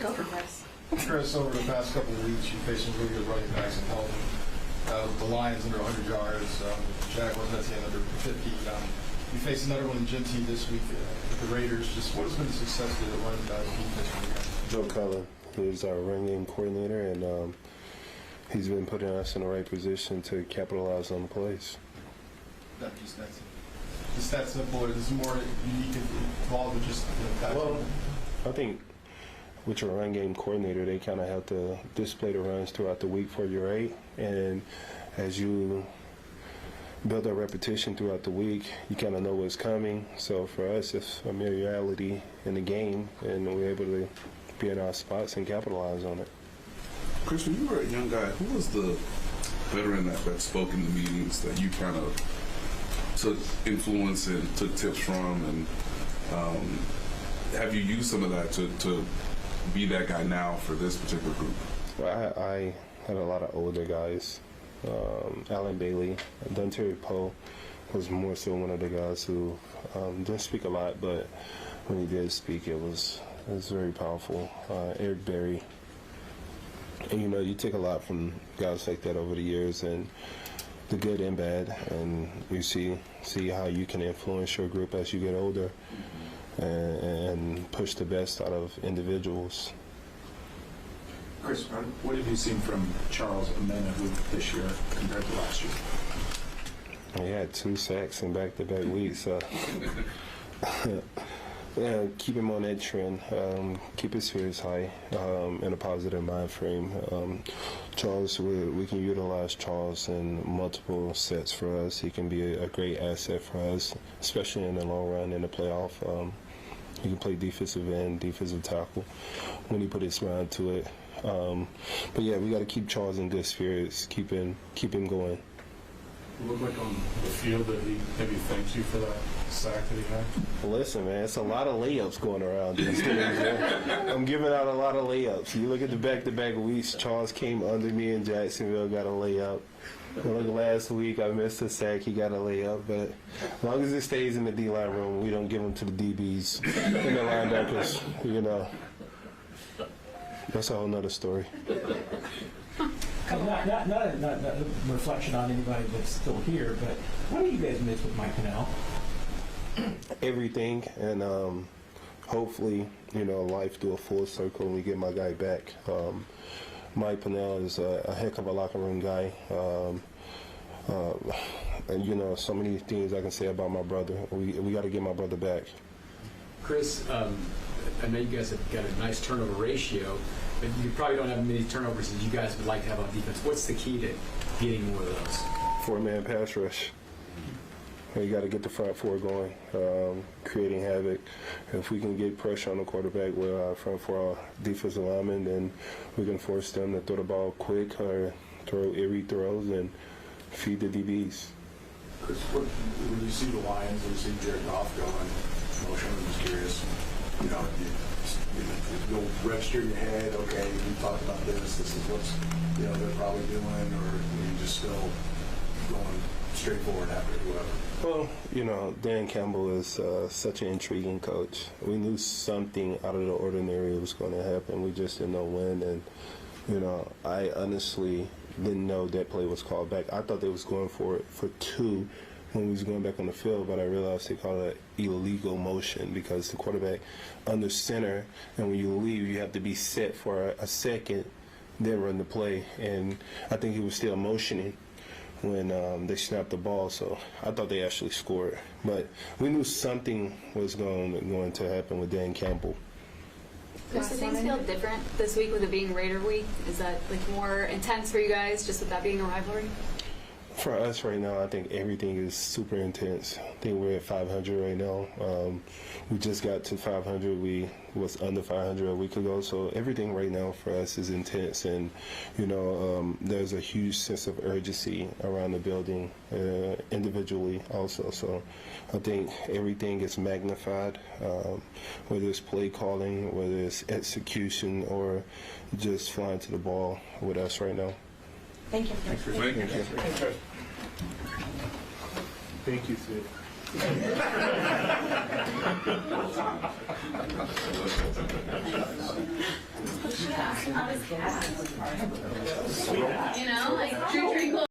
Go for Chris. Chris, over the past couple of weeks, you faced some really good running backs in Helton. The Lions under 100 yards, Jaguars at the end under 50. You face another one in Genty this week with the Raiders. Just what has been the success of the running back defense? Joe Cullen, who's our run game coordinator, and he's been putting us in the right position to capitalize on the plays. Not just that simple, or is this more unique and involved with just the Well, I think with your run game coordinator, they kind of have to display the runs throughout the week for your eight, and as you build that repetition throughout the week, you kind of know what's coming. So for us, it's familiarity in the game, and we're able to be in our spots and capitalize on it. Chris, when you were a young guy, who was the veteran that spoke in the meetings that you kind of took influence and took tips from, and have you used some of that to be that guy now for this particular group? Well, I had a lot of older guys. Alan Bailey, Dontarie Poe was more so one of the guys who didn't speak a lot, but when he did speak, it was very powerful. Eric Berry. And you take a lot from guys like that over the years, and the good and bad, and you see how you can influence your group as you get older, and push the best out of individuals. Chris, what have you seen from Charles Amena this year compared to last year? He had 2 sacks in back-to-back weeks. Yeah, keep him on that trend. Keep his spirits high, in a positive mind frame. Charles, we can utilize Charles in multiple sets for us. He can be a great asset for us, especially in the long run in the playoff. He can play defensive end, defensive tackle when he put his mind to it. But yeah, we got to keep Charles in good spirits. Keep him going. It looked like on the field that he maybe thanks you for that sack that he had. Listen, man, it's a lot of layups going around these days. I'm giving out a lot of layups. You look at the back-to-back weeks, Charles came under me in Jacksonville, got a layup. Look, last week I missed a sack, he got a layup. But as long as it stays in the D-line room, we don't give them to the DBs and the linebackers, That's a whole nother story. Not a reflection on anybody that's still here, but what do you guys miss with Mike Pennell? Everything, and hopefully, life do a full circle and we get my guy back. Mike Pennell is a heck of a locker room guy. And so many things I can say about my brother. We got to get my brother back. Chris, I know you guys have got a nice turnover ratio, but you probably don't have many turnovers as you guys would like to have on defense. What's the key to getting more of those? 4-man pass rush. You got to get the front four going, creating havoc. If we can get pressure on the quarterback with our front four defensive linemen, then we can force them to throw the ball quick or throw eerie throws and feed the DBs. Chris, when you see the Lions and you see Jared Goff going motion, I'm just curious, you'll register in your head, okay, we talked about this is what they're probably doing, or are you just still going straight forward after whoever? Well, Dan Campbell is such an intriguing coach. We knew something out of the ordinary was going to happen. We just didn't know when, and I honestly didn't know that play was called back. I thought they was going for it for 2 when we was going back on the field, but I realized they called it illegal motion because the quarterback under center, and when you leave, you have to be set for a second, then run the play. And I think he was still motioning when they snapped the ball, so I thought they actually scored. But we knew something was going to happen with Dan Campbell. Does things feel different this week with it being Raider week? Is that more intense for you guys, just with that being a rivalry? For us right now, I think everything is super intense. I think we're at 500 right now. We just got to 500. We was under 500 a week ago. So everything right now for us is intense. And, there's a huge sense of urgency around the building individually also. So I think everything is magnified, whether it's play calling, whether it's execution, or just flying to the ball with us right now. Thank you. Thanks for thank you. Thank you, Sid. on his hat. You know, like true triangle.